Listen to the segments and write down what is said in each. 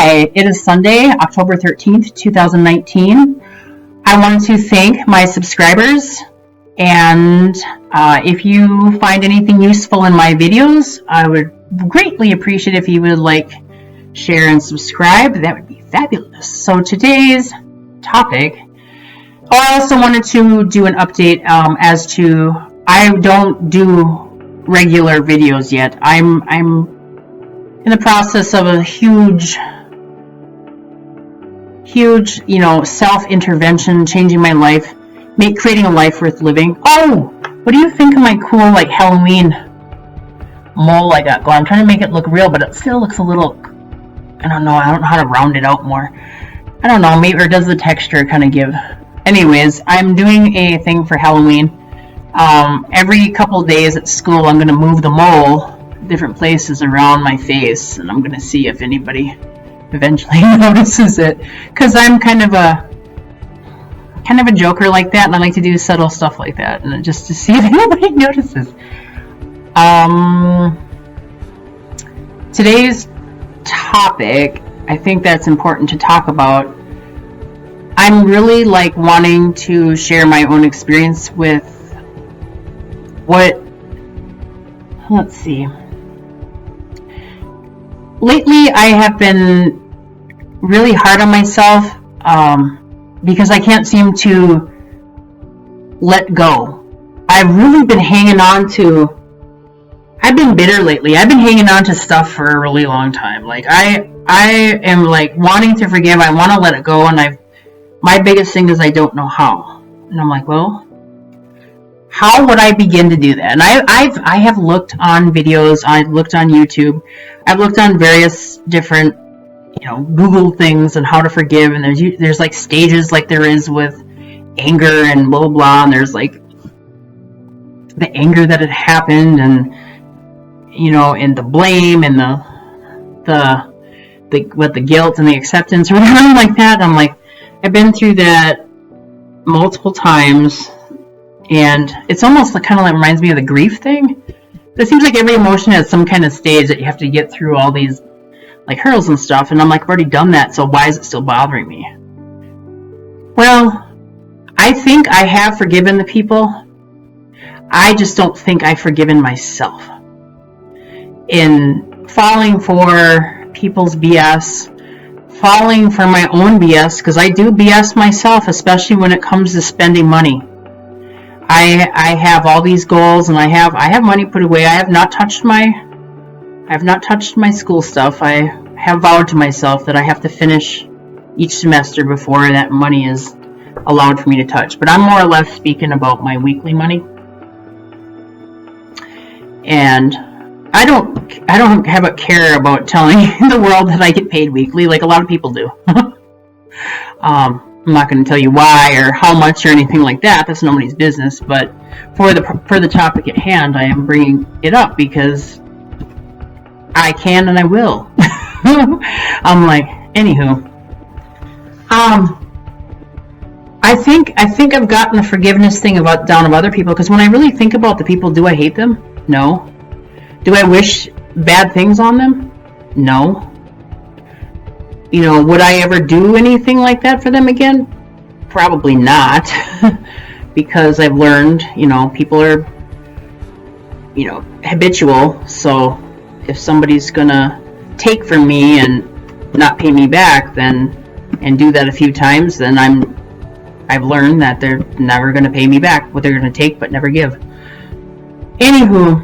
Hi, it is Sunday, October 13th, 2019. I wanted to thank my subscribers, and if you find anything useful in my videos, I would greatly appreciate if you would like, share, and subscribe. That would be fabulous. So today's topic, I also wanted to do an update as to, I don't do regular videos yet. I'm in the process of a huge, self-intervention, changing my life, creating a life worth living. Oh, what do you think of my cool, Halloween mole I got going? I'm trying to make it look real, but it still looks a little, I don't know how to round it out more. I don't know, maybe, or does the texture kind of give? Anyways, I'm doing a thing for Halloween. Every couple days at school, I'm going to move the mole different places around my face, and I'm going to see if anybody eventually notices it, because I'm kind of a joker like that, and I like to do subtle stuff like that, and just to see if anybody notices. Today's topic, I think that's important to talk about. I'm really wanting to share my own experience with let's see. Lately, I have been really hard on myself because I can't seem to let go. I've really been I've been bitter lately. I've been hanging on to stuff for a really long time. I am wanting to forgive. I want to let it go, and my biggest thing is I don't know how. And I'm well, how would I begin to do that? And I have looked on videos, I've looked on YouTube, I've looked on various different, Google things on how to forgive, and there's stages like there is with anger and blah, blah, blah, and there's the anger that had happened, and, and the blame, and the guilt and the acceptance, or whatever like that. I'm I've been through that multiple times, and it's almost kind of reminds me of the grief thing. But it seems like every emotion has some kind of stage that you have to get through all these hurdles and stuff, and I'm I've already done that, so why is it still bothering me? Well, I think I have forgiven the people. I just don't think I've forgiven myself in falling for people's BS, falling for my own BS, because I do BS myself, especially when it comes to spending money. I have all these goals, and I have money put away. I have not touched my school stuff. I have vowed to myself that I have to finish each semester before that money is allowed for me to touch. But I'm more or less speaking about my weekly money. And I don't have a care about telling the world that I get paid weekly like a lot of people do. I'm not going to tell you why or how much or anything like that. That's nobody's business. But for the topic at hand, I am bringing it up because I can and I will. I'm anywho. I think I've gotten the forgiveness thing down of other people, because when I really think about the people, do I hate them? No. Do I wish bad things on them? No. Would I ever do anything like that for them again? Probably not. Because I've learned, people are, habitual. So if somebody's gonna take from me and not pay me back, and do that a few times, then I've learned that they're never gonna pay me back what they're gonna take but never give. Anywho,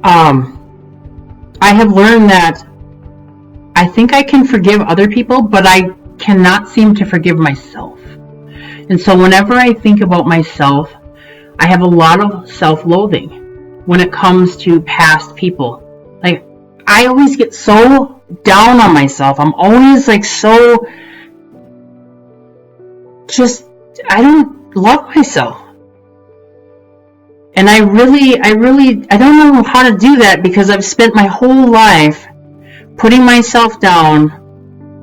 I have learned that I think I can forgive other people, but I cannot seem to forgive myself. And so whenever I think about myself, I have a lot of self-loathing when it comes to past people. I always get so down on myself. I'm always so I don't love myself. And I don't know how to do that, because I've spent my whole life putting myself down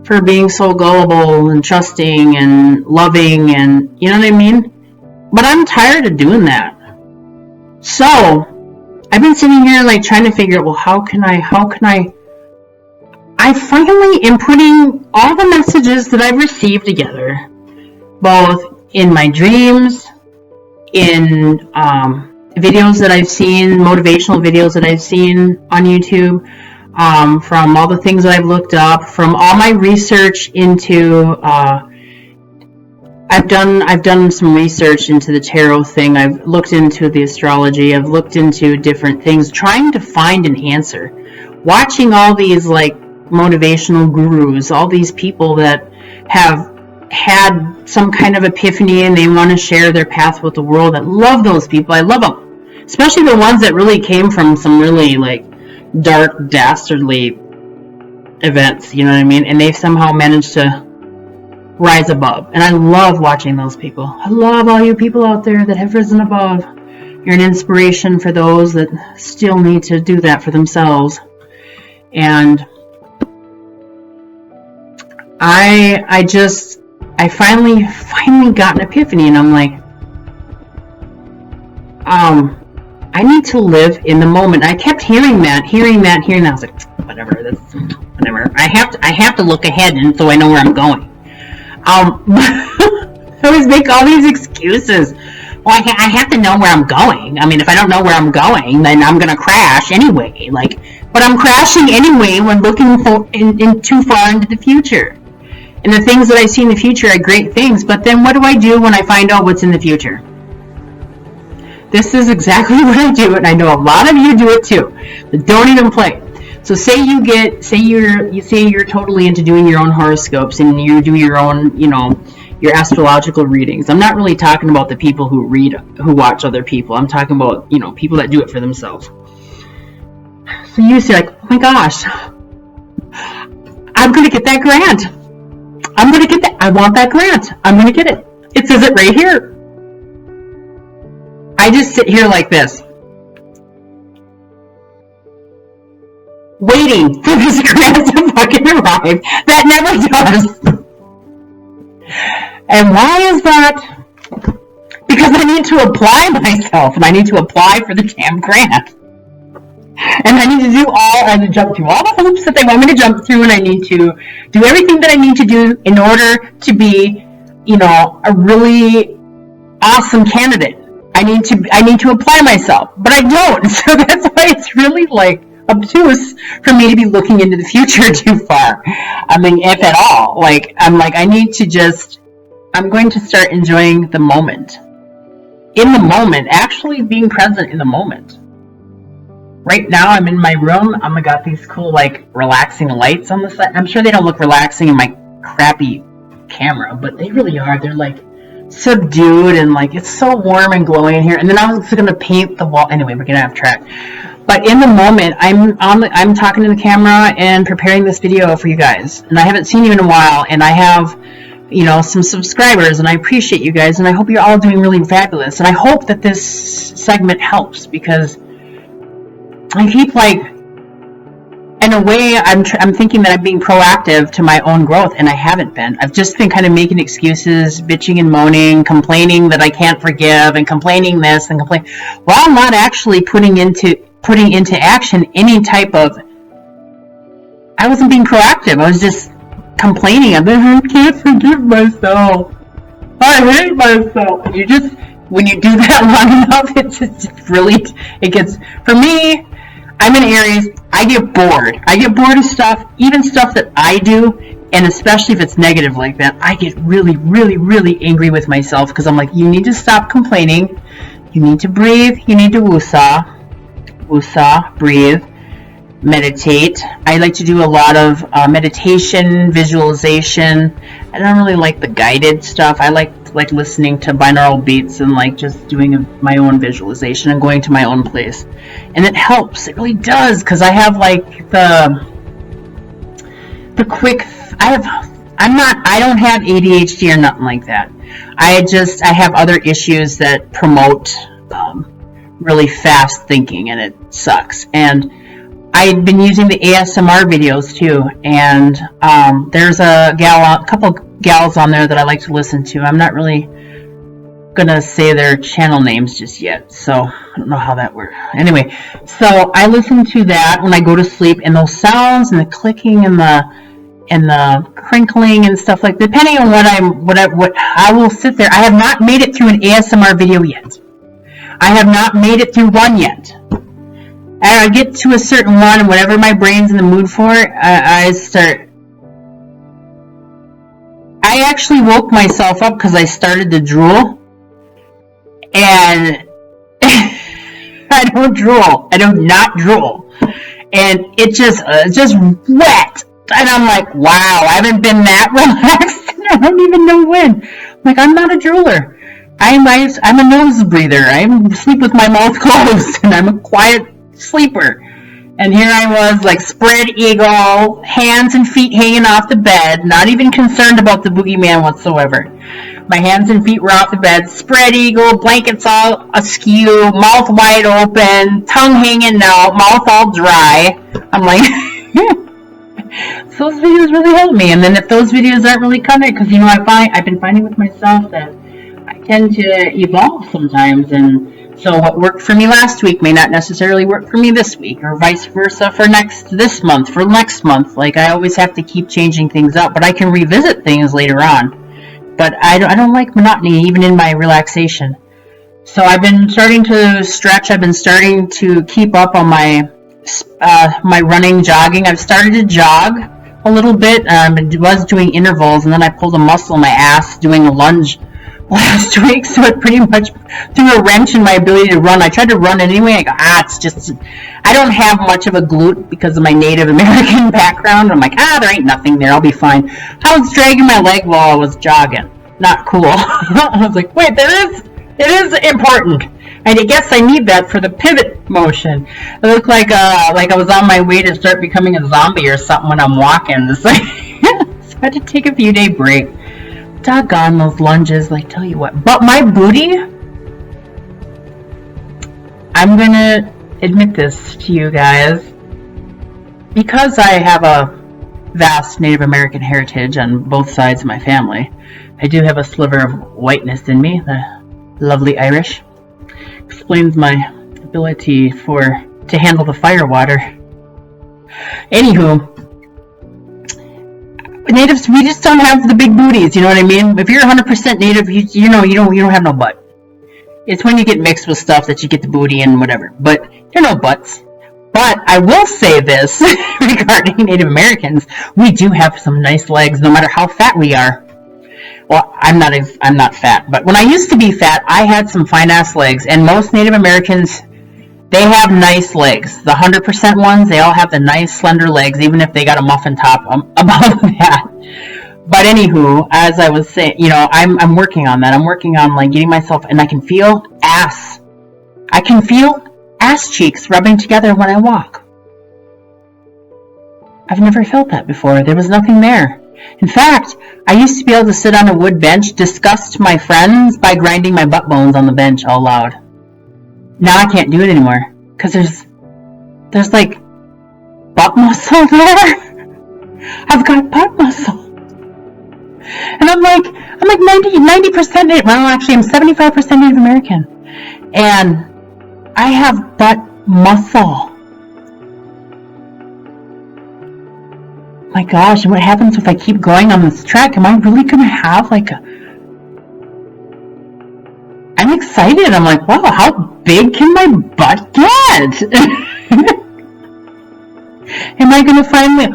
for being so gullible and trusting and loving, and you know what I mean? But I'm tired of doing that. So I've been sitting here trying to figure out, well, how can I I finally am putting all the messages that I've received together, both in my dreams, in videos that I've seen, motivational videos that I've seen on YouTube, from all the things that I've looked up, from all my research into, I've done some research into the tarot thing. I've looked into the astrology. I've looked into different things, trying to find an answer. Watching all these like motivational gurus, all these people that have had some kind of epiphany and they want to share their path with the world. I love those people. I love them, especially the ones that really came from some really like dark, dastardly events. You know what I mean? And they've somehow managed to rise above. And I love watching those people. I love all you people out there that have risen above. You're an inspiration for those that still need to do that for themselves. And I finally got an epiphany, and I'm like, I need to live in the moment. I kept hearing that. I was like, whatever. I have to look ahead, and so I know where I'm going. I always make all these excuses. Well, I have to know where I'm going. I mean, if I don't know where I'm going, then I'm gonna crash anyway. But I'm crashing anyway when looking in too far into the future. And the things that I see in the future are great things, but then what do I do when I find out what's in the future? This is exactly what I do, and I know a lot of you do it too. But don't even play. So say you're totally into doing your own horoscopes and you do your own, your astrological readings. I'm not really talking about the people who watch other people. I'm talking about, people that do it for themselves. So you say like, oh my gosh, I'm going to get that grant. I'm going to get that. I want that grant. I'm going to get it. It says it right here. I just sit here like this, waiting for this grant to fucking arrive. That never does. And why is that? Because I need to apply myself, and I need to apply for the damn grant. And I need to jump through all the hoops that they want me to jump through, and I need to do everything that I need to do in order to be, a really awesome candidate. I need to apply myself, but I don't. So that's why it's really like obtuse for me to be looking into the future too far. I mean, if at all. I'm going to start enjoying the moment. In the moment, actually being present in the moment. Right now, I'm in my room. I got these cool, relaxing lights on the side. I'm sure they don't look relaxing in my crappy camera, but they really are. They're, subdued, and, it's so warm and glowing in here. And then I was going to paint the wall. Anyway, we're getting off track. But in the moment, I'm talking to the camera and preparing this video for you guys. And I haven't seen you in a while, and I have, some subscribers, and I appreciate you guys, and I hope you're all doing really fabulous. And I hope that this segment helps, because I keep in a way, I'm thinking that I'm being proactive to my own growth, and I haven't been. I've just been kind of making excuses, bitching and moaning, complaining that I can't forgive, and complaining this and complaining. Well, I'm not actually putting into action any type of. I wasn't being proactive. I was just complaining. I can't forgive myself. I hate myself. And when you do that long enough, it gets, for me, I'm in Aries. I get bored. I get bored of stuff, even stuff that I do, and especially if it's negative like that, I get really, really, really angry with myself, because I'm like, you need to stop complaining. You need to breathe. You need to woosah. Woosah, breathe, meditate. I like to do a lot of meditation, visualization. I don't really like the guided stuff. I like listening to binaural beats and just doing my own visualization and going to my own place. And it helps. It really does, because I have the quick. I don't have ADHD or nothing like that. I have other issues that promote really fast thinking, and it sucks. And I've been using the ASMR videos too, and there's a couple gals on there that I like to listen to. I'm not really gonna say their channel names just yet, so I don't know how that works. Anyway, so I listen to that when I go to sleep, and those sounds and the clicking and the crinkling and stuff like, depending on what I will sit there. I have not made it through an ASMR video yet. I have not made it through one yet. I get to a certain one, and whatever my brain's in the mood for, I start. I actually woke myself up because I started to drool, and I don't drool. I do not drool, and it just wet, and I'm like, wow, I haven't been that relaxed, and I don't even know when. I'm like, I'm not a drooler. I'm a nose breather. I sleep with my mouth closed, and I'm a quiet sleeper. And here I was, like, spread eagle, hands and feet hanging off the bed, not even concerned about the boogeyman whatsoever. My hands and feet were off the bed, spread eagle, blankets all askew, mouth wide open, tongue hanging out, mouth all dry. I'm like, those videos really help me. And then if those videos aren't really coming, because, you know, I've been finding with myself that I tend to evolve sometimes, and so what worked for me last week may not necessarily work for me this week, or vice versa for next month. Like, I always have to keep changing things up, but I can revisit things later on. But I don't like monotony, even in my relaxation. So I've been starting to stretch. I've been starting to keep up on my running, jogging. I've started to jog a little bit. I was doing intervals, and then I pulled a muscle in my ass doing a lunge last week, so it pretty much threw a wrench in my ability to run. I tried to run anyway. I go, it's just, I don't have much of a glute because of my Native American background. I'm like, there ain't nothing there. I'll be fine. I was dragging my leg while I was jogging. Not cool. I was like, wait, it is important. And I guess I need that for the pivot motion. It looked like I was on my way to start becoming a zombie or something when I'm walking. So I had to take a few day break. Doggone those lunges, like, tell you what. But my booty, I'm gonna admit this to you guys, because I have a vast Native American heritage on both sides of my family. I do have a sliver of whiteness in me, the lovely Irish. Explains my ability to handle the fire water. Anywho, Natives, we just don't have the big booties, you know what I mean? If you're 100% Native, you don't have no butt. It's when you get mixed with stuff that you get the booty and whatever. But there are no butts. But I will say this regarding Native Americans: we do have some nice legs, no matter how fat we are. Well, I'm not fat, but when I used to be fat, I had some fine ass legs, and most Native Americans, they have nice legs. The 100% ones, they all have the nice slender legs, even if they got a muffin top above that. But anywho, as I was saying, you know, I'm working on that. I'm working on, like, getting myself, and I can feel ass. I can feel ass cheeks rubbing together when I walk. I've never felt that before. There was nothing there. In fact, I used to be able to sit on a wood bench, disgust my friends by grinding my butt bones on the bench all loud. Now I can't do it anymore, because there's like butt muscle there. I've got butt muscle. And I'm like 90% Native. Well, actually, I'm 75% Native American. And I have butt muscle. My gosh, what happens if I keep going on this track? Am I really going to have like a... I'm excited. I'm like, wow, how big can my butt get? Am I going to finally...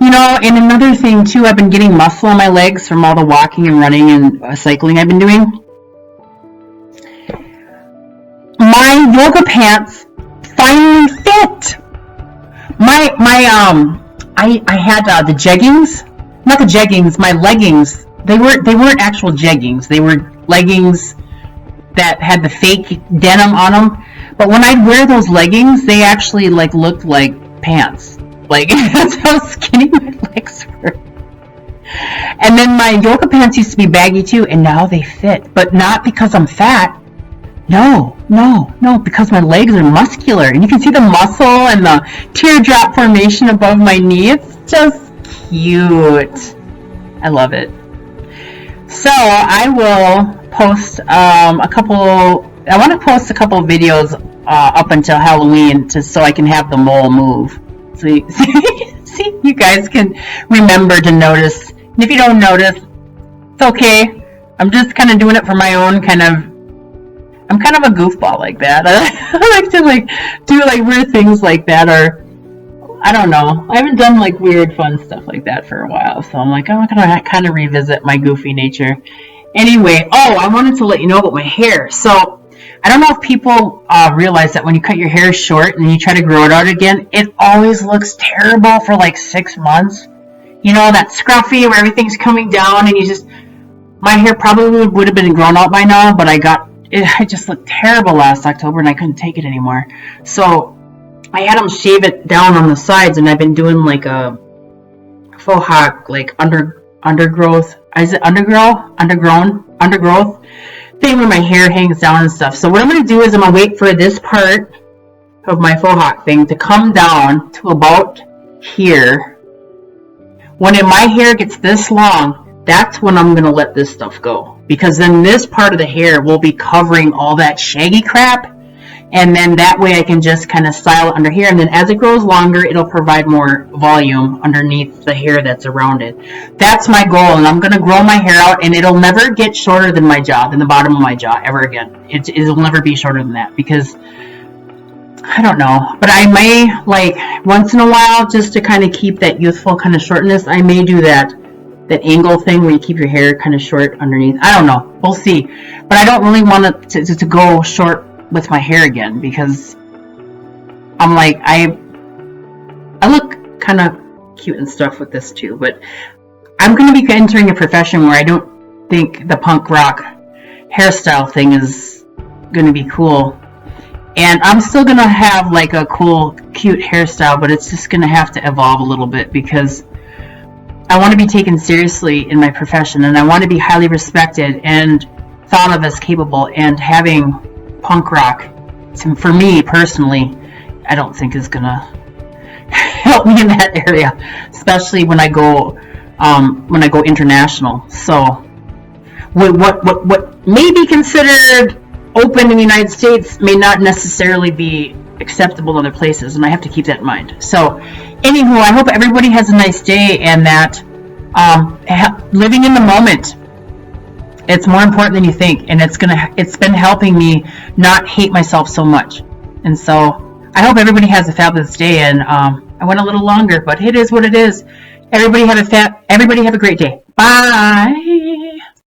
You know, and another thing too, I've been getting muscle on my legs from all the walking and running and cycling I've been doing. My yoga pants finally fit. I had the jeggings, not the jeggings, my leggings. They weren't actual jeggings. They were leggings that had the fake denim on them. But when I'd wear those leggings, they actually like looked like pants. Like, that's how skinny my legs were. And then my yoga pants used to be baggy too, and now they fit. But not because I'm fat. No, because my legs are muscular. And you can see the muscle and the teardrop formation above my knee. It's just cute. I love it. So I will post a couple videos up until Halloween so I can have the mole move. So see, you guys can remember to notice. And if you don't notice, it's okay. I'm just kind of doing it for my own I'm kind of a goofball like that. I like to do weird things like that, or I don't know. I haven't done weird fun stuff like that for a while, so I'm I'm gonna kind of revisit my goofy nature. Anyway, I wanted to let you know about my hair. So I don't know if people realize that when you cut your hair short and you try to grow it out again, it always looks terrible for 6 months. You know, that scruffy where everything's coming down and my hair probably would have been grown out by now, but I just looked terrible last October and I couldn't take it anymore. So I had them shave it down on the sides, and I've been doing a faux hawk, undergrowth. Is it undergrowth thing where my hair hangs down and stuff. So what I'm going to do is I'm going to wait for this part of my faux hawk thing to come down to about here. When my hair gets this long, that's when I'm going to let this stuff go. Because then this part of the hair will be covering all that shaggy crap. And then that way I can just kind of style it under here. And then as it grows longer, it'll provide more volume underneath the hair that's around it. That's my goal. And I'm going to grow my hair out. And it'll never get shorter than my jaw, than the bottom of my jaw ever again. It'll never be shorter than that. Because, I don't know. But I may, once in a while, just to kind of keep that youthful kind of shortness, I may do that angle thing where you keep your hair kind of short underneath. I don't know. We'll see. But I don't really want it to go short with my hair again, because I'm I look kind of cute and stuff with this too, but I'm going to be entering a profession where I don't think the punk rock hairstyle thing is going to be cool. And I'm still going to have a cool, cute hairstyle, but it's just going to have to evolve a little bit, because I want to be taken seriously in my profession, and I want to be highly respected and thought of as capable. And having punk rock, for me personally, I don't think is gonna help me in that area, especially when I go international. So what may be considered open in the United States may not necessarily be acceptable in other places, and I have to keep that in mind. So anywho, I hope everybody has a nice day, and that living in the moment, it's more important than you think, and it's been helping me not hate myself so much. And so I hope everybody has a fabulous day. And I went a little longer, but it is what it is. Everybody have a great day. Bye.